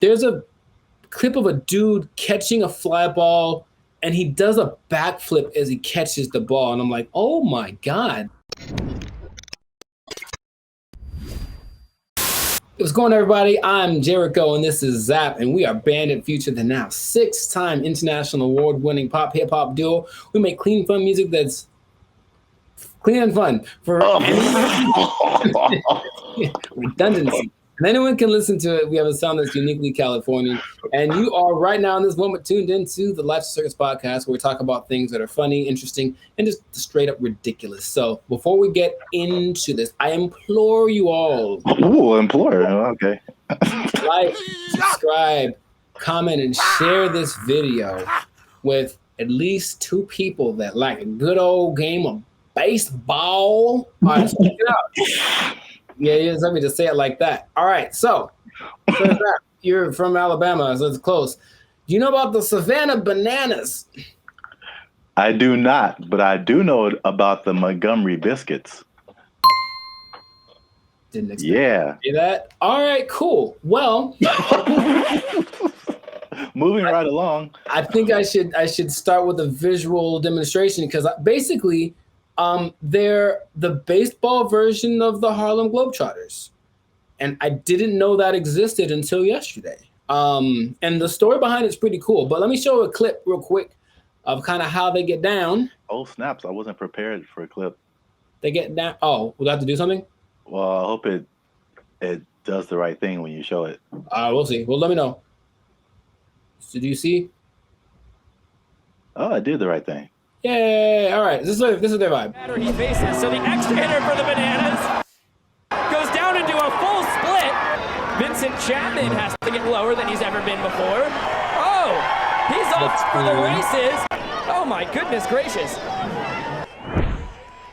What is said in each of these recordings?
there's a clip of a dude catching a fly ball, and he does a backflip as he catches the ball, and I'm like, oh my God. What's going on, everybody? I'm Jericho, and this is Zap, and we are Bandit Future, the now 6-time international award-winning pop hip-hop duo. We make clean, fun music that's clean and fun for redundancy. And anyone can listen to it. We have a sound that's uniquely Californian. And you are right now in this moment tuned into the Life Circus podcast, where we talk about things that are funny, interesting, and just straight up ridiculous. So before we get into this, I implore you all. Ooh, implore. Okay. Like, subscribe, comment, and share this video with at least 2 people that like a good old game of baseball. All right, let's check it out. Yeah, let me just say it like that. All right, so you're from Alabama, so it's close. Do you know about the Savannah bananas? I do not, but I do know about the Montgomery biscuits. Didn't expect to say that. All right, cool. Well, moving right along. I think I should start with a visual demonstration, because basically, they're the baseball version of the Harlem Globetrotters. And I didn't know that existed until yesterday. And the story behind it's pretty cool. But let me show a clip real quick of kind of how they get down. Oh, snaps. I wasn't prepared for a clip. They get down. Oh, we'll have to do something? Well, I hope it does the right thing when you show it. We'll see. Well, let me know. So do you see? Oh, I did the right thing. Yay! All right, this is their vibe. He faces, so the extra hitter for the Bananas goes down into a full split. Vincent Chapman has to get lower than he's ever been before. Oh, he's off for the races. Oh my goodness gracious.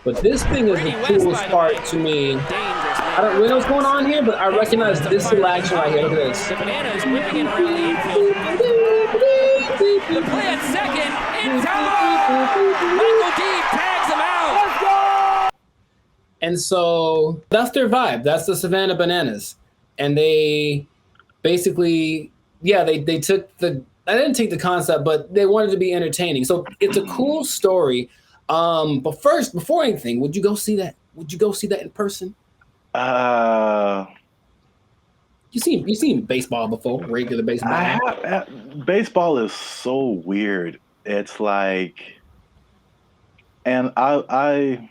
But this thing is the coolest part to me. I don't really know what's going on here, but I recognize this little action right here. Look at this. The Bananas whipping it around the infield. The play at second, in time! Michael D tags him out! Let's go! And so that's their vibe. That's the Savannah Bananas. And they basically, they took I didn't take the concept, but they wanted to be entertaining. So it's a cool story. But first, before anything, would you go see that? Would you go see that in person? You seen baseball before, regular baseball? Baseball is so weird. It's like, and I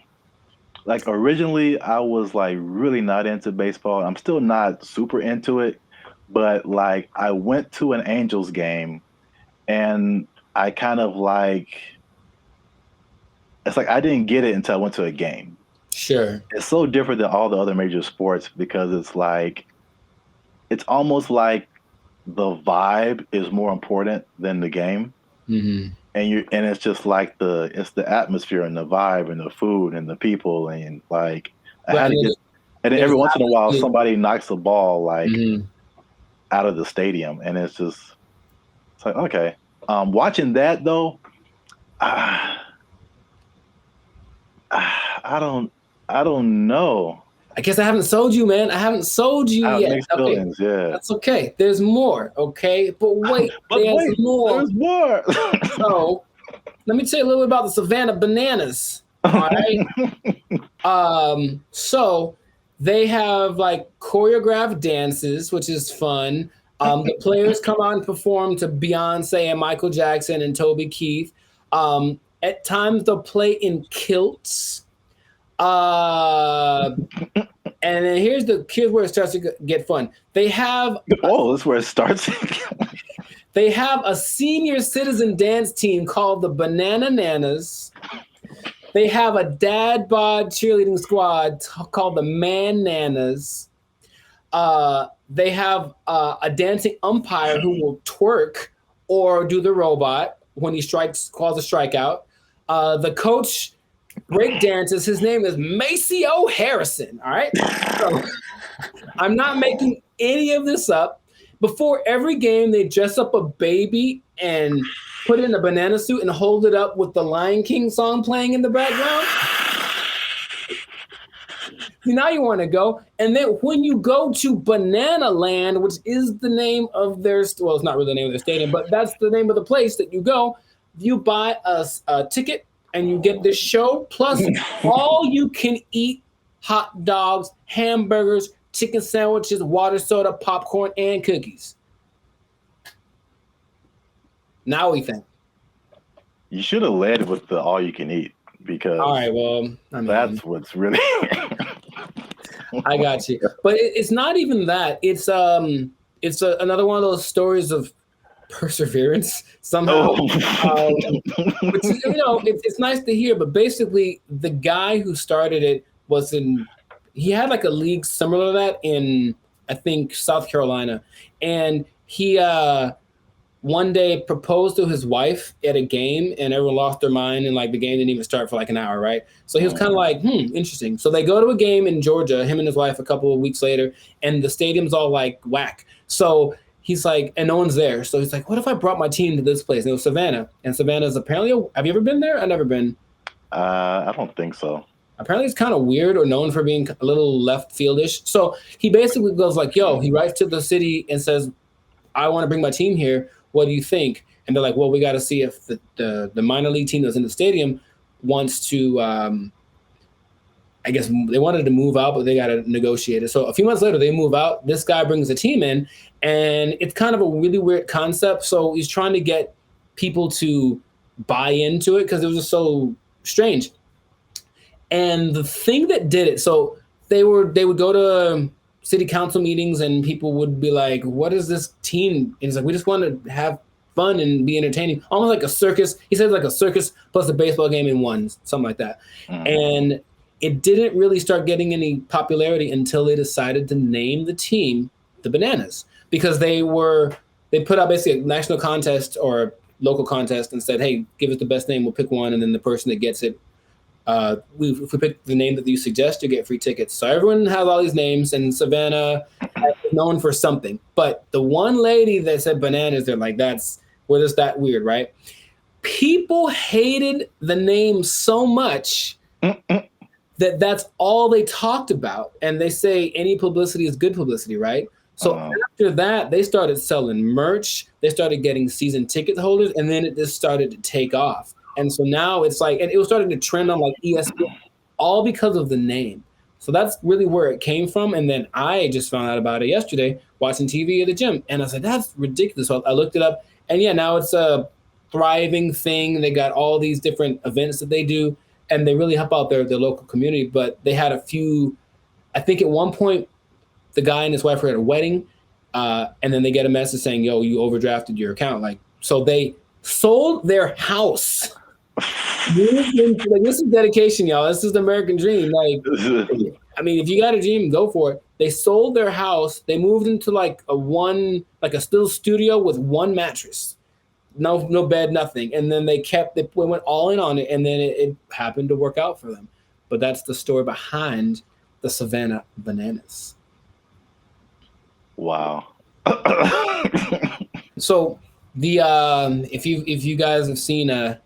like originally I was like really not into baseball. I'm still not super into it, but like I went to an Angels game, and I kind of like, it's like I didn't get it until I went to a game. Sure. It's so different than all the other major sports, because it's like, it's almost like the vibe is more important than the game. Mm-hmm. And it's just like it's the atmosphere and the vibe and the food and the people, and like and then every once in a while somebody knocks a ball like out of the stadium, and it's like, okay. Watching that though, I don't know. I guess I haven't sold you, man. I haven't sold you yet. Mixed feelings, yeah. That's okay. There's more, okay? But wait, there's more. There's more. So, let me tell you a little bit about the Savannah Bananas. All right. So they have like choreographed dances, which is fun. The players come out and perform to Beyonce and Michael Jackson and Toby Keith. At times they'll play in kilts. And then here's where it starts to get fun. They have that's where it starts. They have a senior citizen dance team called the Banana Nanas. They have a dad bod cheerleading squad called the Man Nanas. They have a dancing umpire who will twerk or do the robot when he calls a strikeout. The coach break dances. His name is Maceo Harrison. All right. So I'm not making any of this up. Before every game, they dress up a baby and put it in a banana suit and hold it up with the Lion King song playing in the background. Now you want to go. And then when you go to Banana Land, which is the name of their, well, it's not really the name of their stadium, but that's the name of the place that you go. You buy a ticket and you get this show, plus all you can eat hot dogs, hamburgers, chicken sandwiches, water soda, popcorn, and cookies. Now we think. You should have led with the all you can eat, because all right, well, I mean, that's what's really. I got you, but it's not even that. It's another one of those stories of perseverance somehow. Which, it's nice to hear. But basically, the guy who started it he had like a league similar to that in, I think, South Carolina, and he one day proposed to his wife at a game, and everyone lost their mind, and like the game didn't even start for like an hour, right? So he was kind of like, interesting. So they go to a game in Georgia, him and his wife, a couple of weeks later, and the stadium's all like whack. So he's like, and no one's there. So he's like, what if I brought my team to this place? And it was Savannah. And Savannah's apparently, have you ever been there? I've never been. I don't think so. Apparently it's kind of weird or known for being a little left fieldish. So he basically goes like, he writes to the city and says, I want to bring my team here. What do you think? And they're like, well, we got to see if the minor league team that's in the stadium wants to, I guess they wanted to move out, but they got to negotiate it. So a few months later, they move out. This guy brings a team in, and it's kind of a really weird concept. So he's trying to get people to buy into it because it was just so strange. And the thing that did it, so they would go to city council meetings, and people would be like, what is this team? And he's like, we just want to have fun and be entertaining, almost like a circus. He said like a circus plus a baseball game in one, something like that. And it didn't really start getting any popularity until they decided to name the team the Bananas, because they put out basically a national contest or local contest and said, hey, give us the best name, we'll pick one, and then the person that gets it, if we pick the name that you suggest, you get free tickets. So everyone has all these names, and Savannah is known for something. But the one lady that said Bananas, they're like, we're just that weird, right? People hated the name so much that that's all they talked about. And they say any publicity is good publicity, right? So after that, they started selling merch. They started getting season ticket holders, and then it just started to take off. And so now it's like, and it was starting to trend on like ESPN, all because of the name. So that's really where it came from. And then I just found out about it yesterday, watching TV at the gym. And I was like, that's ridiculous. So I looked it up, and now it's a thriving thing. They got all these different events that they do, and they really help out their local community. But they had a few, I think at one point, the guy and his wife were at a wedding, and then they get a message saying, yo, you overdrafted your account. Like, so they sold their house. This is dedication, y'all. This is the American dream. Like, I mean, if you got a dream, go for it. They sold their house. They moved into like a still studio with one mattress, no bed, nothing. And then they went all in on it, and then it happened to work out for them. But that's the story behind the Savannah Bananas. Wow. So the if you guys have seen a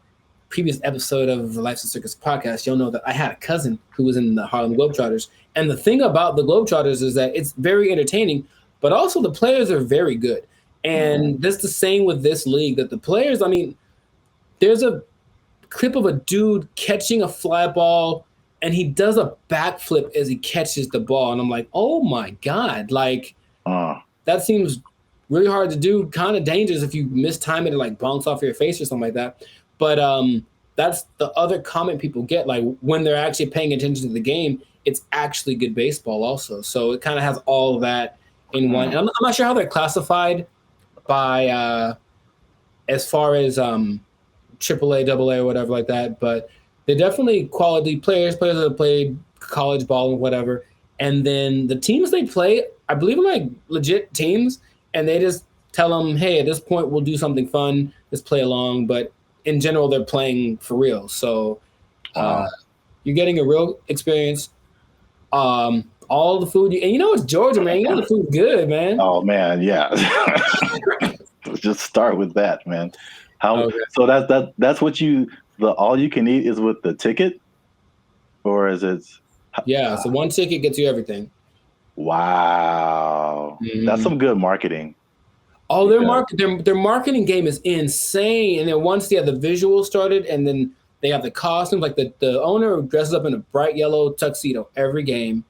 previous episode of the Life's a Circus podcast, you'll know that I had a cousin who was in the Harlem Globetrotters. And the thing about the Globetrotters is that it's very entertaining, but also the players are very good. And that's the same with this league, that the players, I mean, there's a clip of a dude catching a fly ball, and he does a backflip as he catches the ball. And I'm like, oh my God, like that seems really hard to do, kind of dangerous if you mistime it and like bounce off your face or something like that. But that's the other comment people get, like when they're actually paying attention to the game, it's actually good baseball also. So it kind of has all of that in one. And I'm not sure how they're classified by as far as AAA, AA, or whatever like that. But they're definitely quality players that have played college ball and whatever. And then the teams they play, I believe, are like legit teams. And they just tell them, hey, at this point, we'll do something fun. Just play along. But in general, they're playing for real. So you're getting a real experience. All the food, and it's Georgia, man. The food's good, man. Oh man, yeah. Just start with that, man. So that's what the all you can eat is with the ticket, or is it? Yeah, so one ticket gets you everything. Wow. That's some good marketing. Oh, their marketing game is insane. And then once the visuals started, and then they have the costumes, like the owner dresses up in a bright yellow tuxedo every game.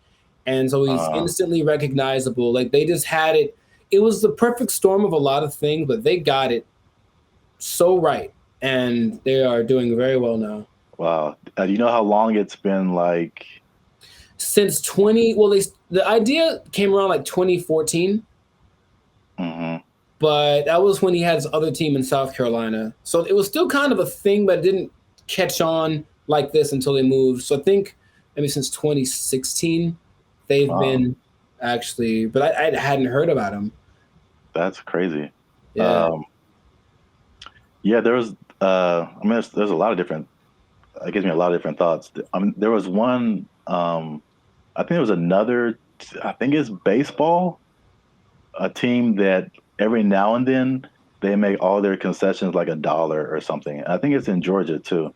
And so he's instantly recognizable. Like they just had it. It was the perfect storm of a lot of things, but they got it so right. And they are doing very well now. Wow. Do you know how long it's been like? Since the idea came around like 2014. But that was when he had his other team in South Carolina. So it was still kind of a thing, but it didn't catch on like this until they moved. So I think maybe since 2016, they've been actually, but I hadn't heard about him. That's crazy. Yeah. There's a lot of different, it gives me a lot of different thoughts. There was one, I think there was another, I think it's baseball, a team that every now and then they make all their concessions like $1 or something. I think it's in Georgia too.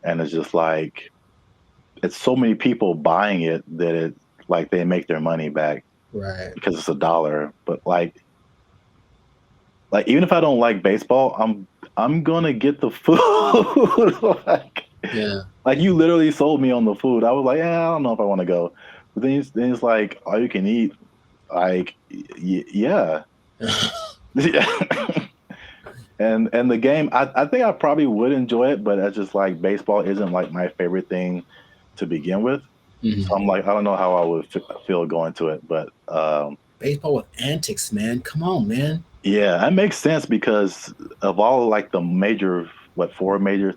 And it's just like, it's so many people buying it that it like they make their money back. Right. Because it's $1. But like even if I don't like baseball, I'm gonna get the food. Like you literally sold me on the food. I was like, I don't know if I want to go. But then it's like all you can eat. Like yeah. And the game, I think I probably would enjoy it, but it's just like baseball isn't like my favorite thing to begin with. So I'm like, I don't know how I would feel going to it, but baseball with antics, man. Come on, man. Yeah, that makes sense because of all like the major, four major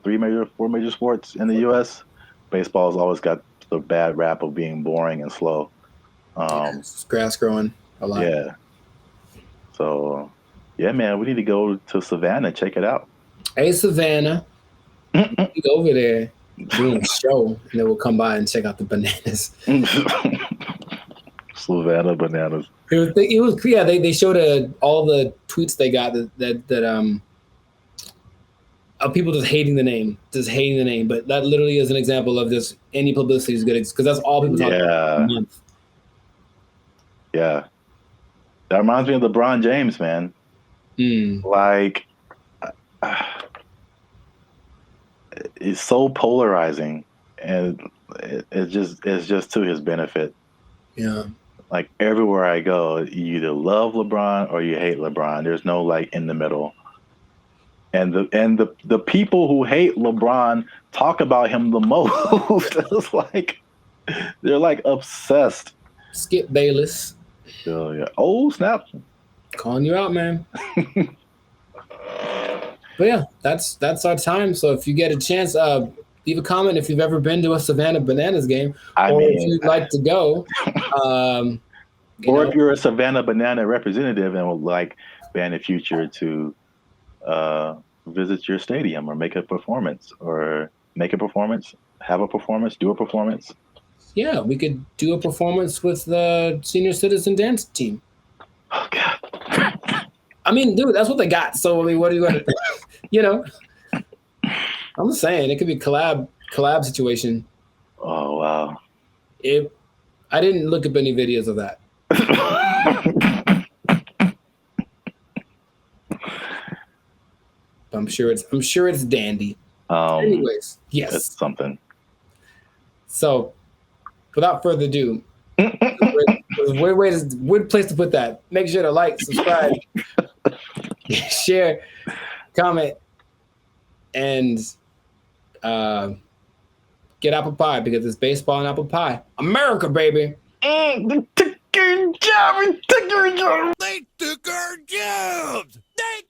sports in the U.S., baseball has always got the bad rap of being boring and slow. It's grass growing a lot. Yeah. So, yeah, man, we need to go to Savannah, check it out. Hey, Savannah, we go over there, do a show, and then we'll come by and check out the bananas. Savannah bananas. It was yeah. They showed all the tweets they got that of people just hating the name. But that literally is an example of just any publicity is good because that's all people talk about. A month. Yeah. That reminds me of LeBron James, man. Like, it's so polarizing, and it's just to his benefit. Yeah. Like everywhere I go, you either love LeBron or you hate LeBron. There's no like in the middle. And the people who hate LeBron talk about him the most. It's like they're like obsessed. Skip Bayless. Oh, yeah. Oh, snap. Calling you out, man. But yeah, that's our time. So if you get a chance, leave a comment if you've ever been to a Savannah Bananas game, if you'd like to go. If you're a Savannah Banana representative and would like Banana Future to visit your stadium or make a performance, have a performance, do a performance. Yeah, we could do a performance with the senior citizen dance team. Oh, God. I mean, dude, that's what they got. So, I mean, what are you going to, I'm just saying, it could be a collab situation. Oh, wow. I didn't look up any videos of that. I'm sure it's dandy. Anyways, yes. It's something. So, without further ado, weird place to put that. Make sure to like, subscribe, share, comment, and get apple pie because it's baseball and apple pie. America, baby. They took our jobs. They took our jobs. They